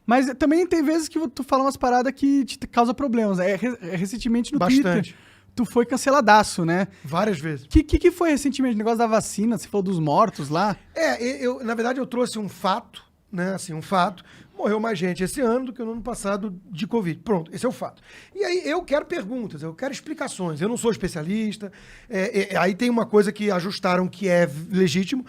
Mas também tem vezes que tu fala umas paradas que te causa problemas. Recentemente no Twitter, tu foi canceladaço, né? Várias vezes. O que foi recentemente? O negócio da vacina, você falou dos mortos lá? Na verdade, eu trouxe um fato, né? Assim, um fato. Morreu mais gente esse ano do que no ano passado de Covid. Pronto, esse é o fato. E aí eu quero perguntas, eu quero explicações. Eu não sou especialista. Aí tem uma coisa que ajustaram que é legítimo.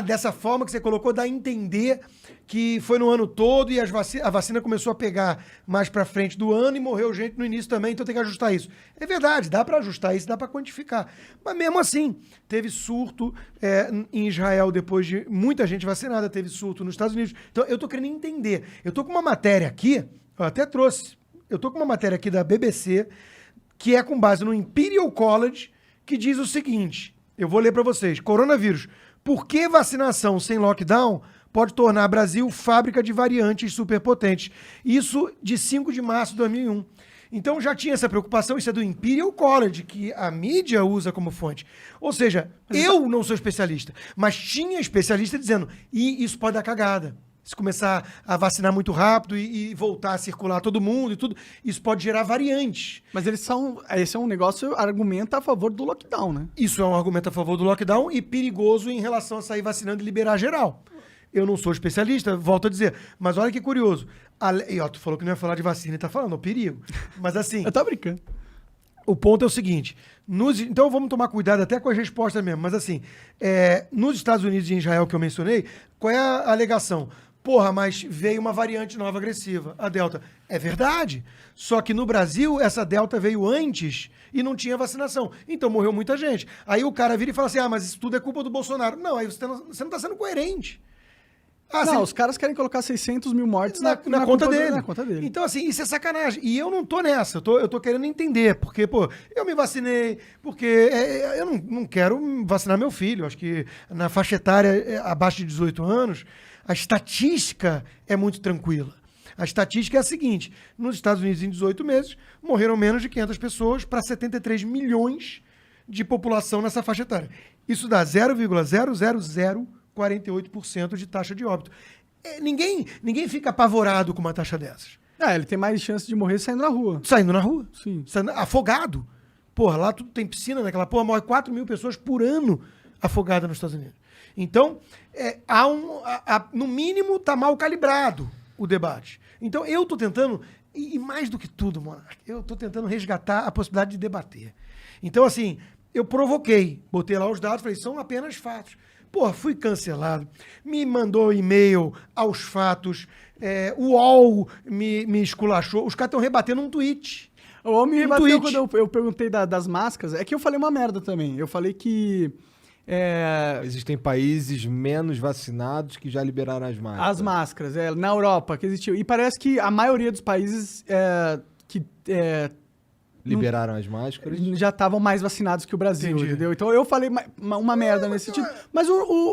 Dessa forma que você colocou, dá a entender que foi no ano todo e a vacina começou a pegar mais pra frente do ano e morreu gente no início também, então tem que ajustar isso. É verdade, dá pra ajustar isso, dá pra quantificar. Mas mesmo assim, teve surto em Israel depois de muita gente vacinada, teve surto nos Estados Unidos. Então eu tô querendo entender. Eu tô com uma matéria aqui, eu até trouxe, eu tô com uma matéria aqui da BBC, que é com base no Imperial College, que diz o seguinte, eu vou ler pra vocês, coronavírus, por que vacinação sem lockdown pode tornar Brasil fábrica de variantes superpotentes? Isso de 5 de março de 2001. Então já tinha essa preocupação, isso é do Imperial College, que a mídia usa como fonte. Ou seja, eu não sou especialista, mas tinha especialista dizendo, e isso pode dar cagada. Se começar a vacinar muito rápido e voltar a circular todo mundo e tudo, isso pode gerar variantes. Mas esse é um negócio, argumenta a favor do lockdown, né? Isso é um argumento a favor do lockdown e perigoso em relação a sair vacinando e liberar geral. Eu não sou especialista, volto a dizer. Mas olha que curioso. Tu falou que não ia falar de vacina e tá falando, é o perigo. Mas assim... Eu tô brincando. O ponto é o seguinte. Então vamos tomar cuidado até com as respostas mesmo. Mas assim, nos Estados Unidos e em Israel que eu mencionei, qual é a alegação? Porra, mas veio uma variante nova agressiva, a Delta. É verdade. Só que no Brasil, essa Delta veio antes e não tinha vacinação. Então morreu muita gente. Aí o cara vira e fala assim, mas isso tudo é culpa do Bolsonaro. Não, aí você não está sendo coerente. Os caras querem colocar 600 mil mortes na conta dele. Na conta dele. Então, assim, isso é sacanagem. E eu não tô nessa. Eu tô querendo entender. Porque, eu me vacinei. Porque eu não quero vacinar meu filho. Acho que na faixa etária abaixo de 18 anos, a estatística é muito tranquila. A estatística é a seguinte. Nos Estados Unidos, em 18 meses, morreram menos de 500 pessoas para 73 milhões de população nessa faixa etária. Isso dá 0,00048% de taxa de óbito. Ninguém fica apavorado com uma taxa dessas. Ele tem mais chance de morrer saindo na rua. Saindo na rua? Sim. Afogado. Porra, lá tudo tem piscina naquela porra, morre 4 mil pessoas por ano afogadas nos Estados Unidos. Então, no mínimo, tá mal calibrado o debate. Então, eu tô tentando, e mais do que tudo, Monark, eu tô tentando resgatar a possibilidade de debater. Então, assim, eu provoquei, botei lá os dados, falei, são apenas fatos. Porra, fui cancelado, me mandou e-mail aos fatos, o UOL me esculachou, os caras estão rebatendo um tweet. O UOL me rebateu quando eu perguntei das máscaras, é que eu falei uma merda também, eu falei que... Existem países menos vacinados que já liberaram as máscaras. As máscaras, na Europa que existiu, e parece que a maioria dos países que... liberaram as máscaras. Já estavam mais vacinados que o Brasil, Entendi. entendeu? Então eu falei uma merda nesse sentido. Mas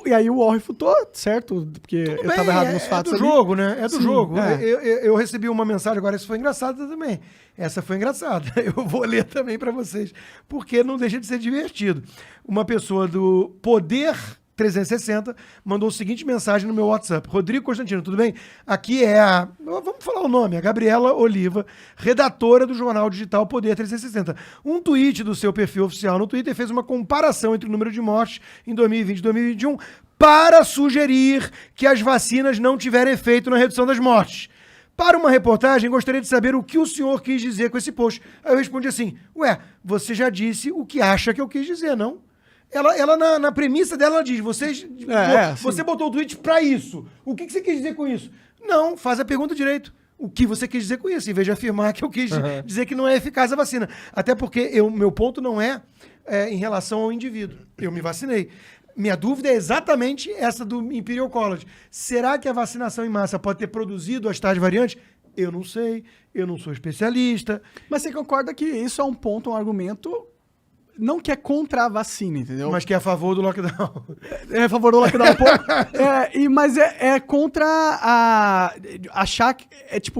e aí o UOL refutou, certo? Porque Tudo eu tava errado nos fatos. É do jogo, né? É do Sim, jogo. Eu recebi uma mensagem agora, isso foi engraçado também. Essa foi engraçada. Eu vou ler também pra vocês, porque não deixa de ser divertido. Uma pessoa do Poder 360 mandou a seguinte mensagem no meu WhatsApp. Rodrigo Constantino, tudo bem? Aqui vamos falar o nome, a Gabriela Oliva, redatora do jornal digital Poder 360. Um tweet do seu perfil oficial no Twitter fez uma comparação entre o número de mortes em 2020 e 2021 para sugerir que as vacinas não tiveram efeito na redução das mortes. Para uma reportagem, gostaria de saber o que o senhor quis dizer com esse post. Aí eu respondi assim, você já disse o que acha que eu quis dizer, não? Ela na premissa dela, ela diz, você botou o tweet pra isso. O que você quis dizer com isso? Não, faz a pergunta direito. O que você quis dizer com isso? Em vez de afirmar que eu quis dizer que não é eficaz a vacina. Até porque meu ponto não é em relação ao indivíduo. Eu me vacinei. Minha dúvida é exatamente essa do Imperial College. Será que a vacinação em massa pode ter produzido as tais variantes? Eu não sei, eu não sou especialista. Mas você concorda que isso é um ponto, um argumento... Não que é contra a vacina, entendeu? Mas que é a favor do lockdown. É a favor do lockdown um pouco. Mas é contra achar que...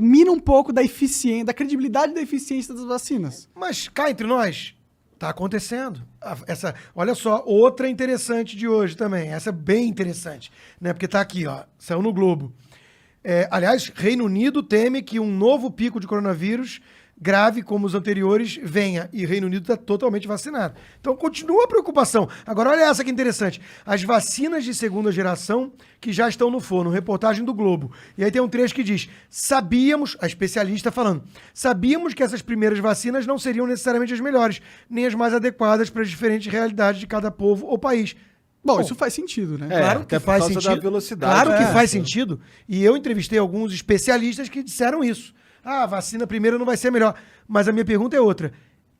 mina um pouco da eficiência, da credibilidade da eficiência das vacinas. Mas cá entre nós, tá acontecendo. Olha só, outra interessante de hoje também. Essa é bem interessante, né? Porque tá aqui, ó. Saiu no Globo. Aliás, Reino Unido teme que um novo pico de coronavírus grave como os anteriores venha. E Reino Unido está totalmente vacinado. Então continua a preocupação. Agora olha essa que interessante. As vacinas de segunda geração que já estão no forno. Reportagem do Globo. E aí tem um trecho que diz: sabíamos, a especialista falando, sabíamos que essas primeiras vacinas não seriam necessariamente as melhores, nem as mais adequadas para as diferentes realidades de cada povo ou país. Bom, isso faz sentido, né? Claro que faz sentido. Da velocidade. Claro que faz sentido. E eu entrevistei alguns especialistas que disseram isso. A vacina primeira não vai ser melhor. Mas a minha pergunta é outra.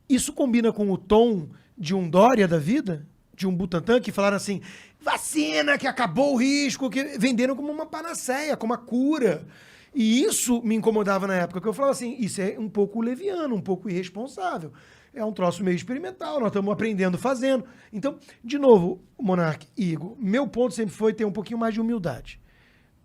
Isso combina com o tom de um Dória da vida? De um Butantan, que falaram assim, vacina que acabou o risco, que venderam como uma panaceia, como uma cura. E isso me incomodava na época, porque eu falava assim, isso é um pouco leviano, um pouco irresponsável. É um troço meio experimental, nós estamos aprendendo fazendo. Então, de novo, Monark e Igor, meu ponto sempre foi ter um pouquinho mais de humildade.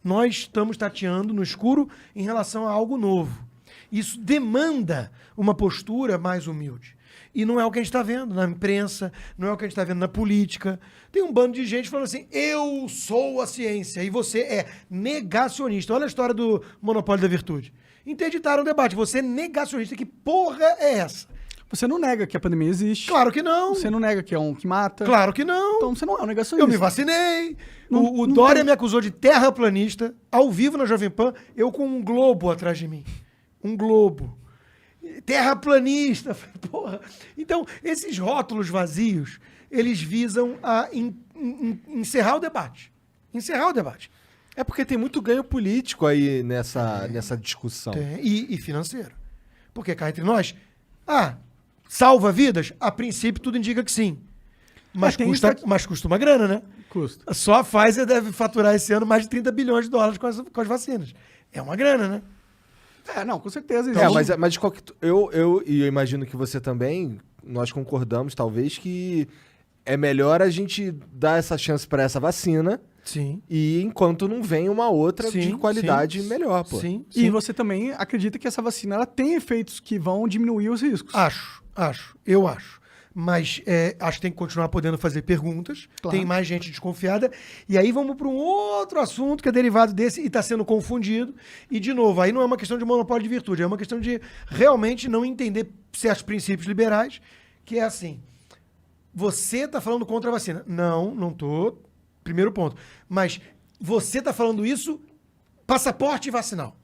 Nós estamos tateando no escuro em relação a algo novo. Isso demanda uma postura mais humilde. E não é o que a gente está vendo na imprensa, não é o que a gente está vendo na política. Tem um bando de gente falando assim, eu sou a ciência e você é negacionista. Olha a história do monopólio da virtude. Interditaram o debate. Você é negacionista. Que porra é essa? Você não nega que a pandemia existe. Claro que não. Você não nega que é um que mata. Claro que não. Então você não é um negacionista. Eu me vacinei. O Não Dória tem- me acusou de terraplanista, ao vivo na Jovem Pan, eu com um globo atrás de mim. Um globo. Terraplanista. Porra. Então, esses rótulos vazios, eles visam a encerrar o debate. Encerrar o debate. É porque tem muito ganho político aí nessa discussão. E financeiro. Porque cá entre nós, salva vidas? A princípio tudo indica que sim. Mas, tem mas custa uma grana, né? Custa. Só a Pfizer deve faturar esse ano mais de 30 bilhões de dólares com as vacinas. É uma grana, né? Não, com certeza. Mas de qualquer... eu imagino que você também, nós concordamos, talvez, que é melhor a gente dar essa chance para essa vacina. Sim. E enquanto não vem uma outra de qualidade melhor, pô. Sim. E você também acredita que essa vacina ela tem efeitos que vão diminuir os riscos? Eu acho. Mas acho que tem que continuar podendo fazer perguntas. Claro. Tem mais gente desconfiada. E aí vamos para um outro assunto que é derivado desse e está sendo confundido. E, de novo, aí não é uma questão de monopólio de virtude, é uma questão de realmente não entender certos princípios liberais, que é assim, você está falando contra a vacina. Não estou. Primeiro ponto. Mas você está falando isso, passaporte vacinal.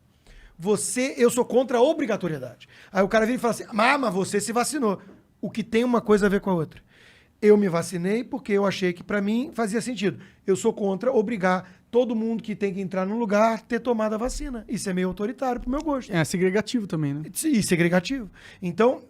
Eu sou contra a obrigatoriedade. Aí o cara vira e fala assim, mas você se vacinou. O que tem uma coisa a ver com a outra. Eu me vacinei porque eu achei que para mim fazia sentido. Eu sou contra obrigar todo mundo que tem que entrar num lugar a ter tomado a vacina. Isso é meio autoritário pro meu gosto. É segregativo também, né? E segregativo. Então,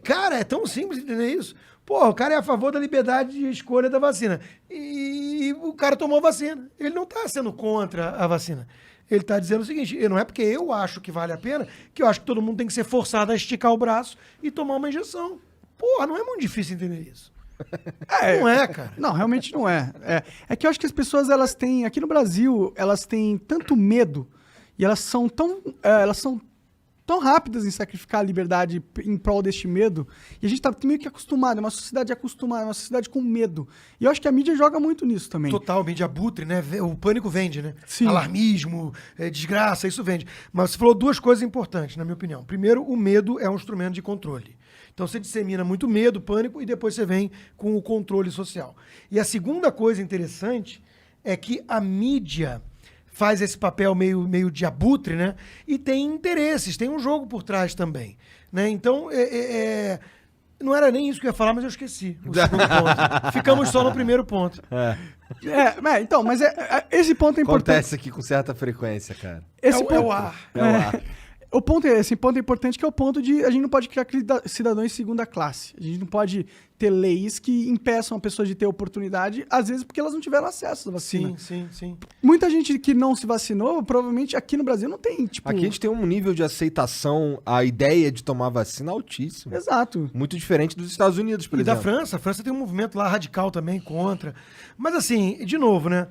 cara, é tão simples entender isso. Pô, o cara é a favor da liberdade de escolha da vacina. E o cara tomou a vacina. Ele não está sendo contra a vacina. Ele está dizendo o seguinte, não é porque eu acho que vale a pena, que eu acho que todo mundo tem que ser forçado a esticar o braço e tomar uma injeção. Porra, não é muito difícil entender isso. Não é, cara. Não, realmente não é. É que eu acho que as pessoas, elas têm... Aqui no Brasil, elas têm tanto medo e elas são tão rápidas em sacrificar a liberdade em prol deste medo, e a gente tá meio que acostumado, é uma sociedade acostumada, é uma sociedade com medo. E eu acho que a mídia joga muito nisso também. Total, mídia abutre, né? O pânico vende, né? Sim. Alarmismo, desgraça, isso vende. Mas você falou duas coisas importantes, na minha opinião. Primeiro, o medo é um instrumento de controle. Então você dissemina muito medo, pânico, e depois você vem com o controle social. E a segunda coisa interessante é que a mídia faz esse papel meio de abutre, né? E tem interesses, tem um jogo por trás também, né? Então, não era nem isso que eu ia falar, mas eu esqueci o segundo ponto. Ficamos só no primeiro ponto. Então, mas esse ponto é importante. Acontece aqui com certa frequência, cara. Esse É ponto, o ar. É o ar. Esse ponto é importante, que é o ponto de a gente não pode criar cidadãos de segunda classe. A gente não pode ter leis que impeçam a pessoa de ter oportunidade, às vezes porque elas não tiveram acesso à vacina. Sim. Muita gente que não se vacinou, provavelmente aqui no Brasil não tem, tipo... Aqui a gente tem um nível de aceitação à ideia de tomar vacina altíssimo. Exato. Muito diferente dos Estados Unidos, por E exemplo. da França. A França tem um movimento lá radical também contra. Mas assim, de novo, né?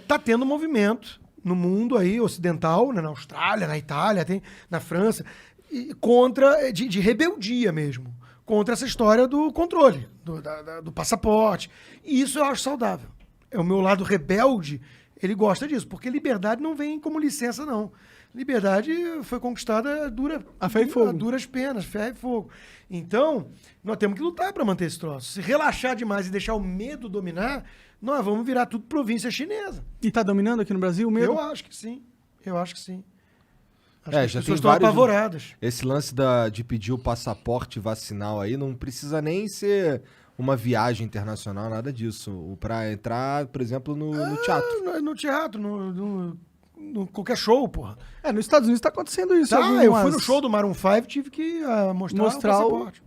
Tá tendo um movimento no mundo aí ocidental, né, na Austrália, na Itália, na França, contra de rebeldia mesmo, contra essa história do controle, do passaporte. E isso eu acho saudável. O meu lado rebelde, Ele gosta disso, porque liberdade não vem como licença, não. Liberdade foi conquistada A ferro e fogo. a duras penas, ferro e fogo. Então, nós temos que lutar para manter esse troço. Se relaxar demais e deixar o medo dominar, nós vamos virar tudo província chinesa. E tá dominando aqui no Brasil o medo? Eu acho que sim. Acho que as já pessoas tem estão vários- apavoradas. Esse lance de pedir o passaporte vacinal aí não precisa nem ser uma viagem internacional, nada disso. Pra entrar, por exemplo, no teatro. No teatro, no qualquer show, porra. Nos Estados Unidos tá acontecendo isso. Tá, algumas- eu fui no show do Maroon 5, tive que mostrar o o- passaporte.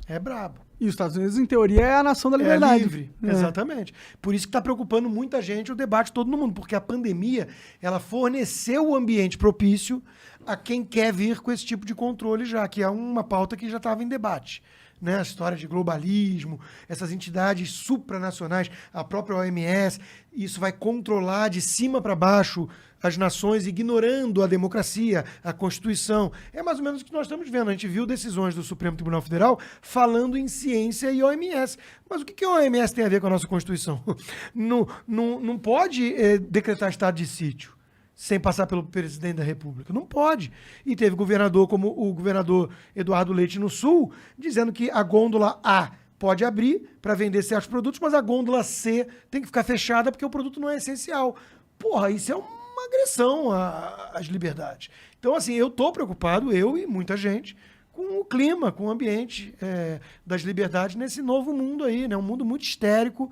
É brabo. E os Estados Unidos, em teoria, é a nação da É liberdade. livre, É. exatamente. Por isso que está preocupando muita gente o debate todo no mundo, porque a pandemia, ela forneceu o ambiente propício a quem quer vir com esse tipo de controle já, que é uma pauta que já estava em debate. Né? A história de globalismo, essas entidades supranacionais, a própria OMS, isso vai controlar de cima para baixo as nações, ignorando a democracia, a Constituição. É mais ou menos o que nós estamos vendo. A gente viu decisões do Supremo Tribunal Federal falando em ciência e OMS. Mas o que a OMS tem a ver com a nossa Constituição? Não pode decretar estado de sítio sem passar pelo presidente da República. Não pode. E teve governador como o governador Eduardo Leite no Sul, dizendo que a gôndola A pode abrir para vender certos produtos, mas a gôndola C tem que ficar fechada porque o produto não é essencial. Porra, isso é uma agressão às liberdades. Então, assim, eu estou preocupado, eu e muita gente, com o clima, com o ambiente das liberdades nesse novo mundo aí, né? Um mundo muito histérico,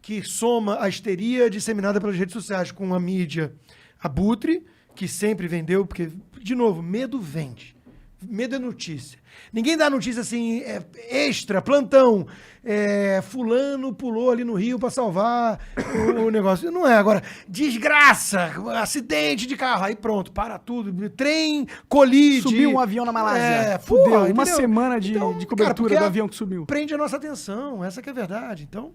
que soma a histeria disseminada pelas redes sociais com a mídia abutre, que sempre vendeu, porque, de novo, medo vende. Medo é notícia. Ninguém dá notícia assim, extra, plantão. Fulano pulou ali no rio para salvar o negócio. Não é. Agora, desgraça, acidente de carro. Aí pronto, para tudo. Trem colide. Sumiu um avião na Malásia. Fudeu. Uma semana de Então, cobertura porque do avião que sumiu. Prende a nossa atenção. Essa que é a verdade. Então,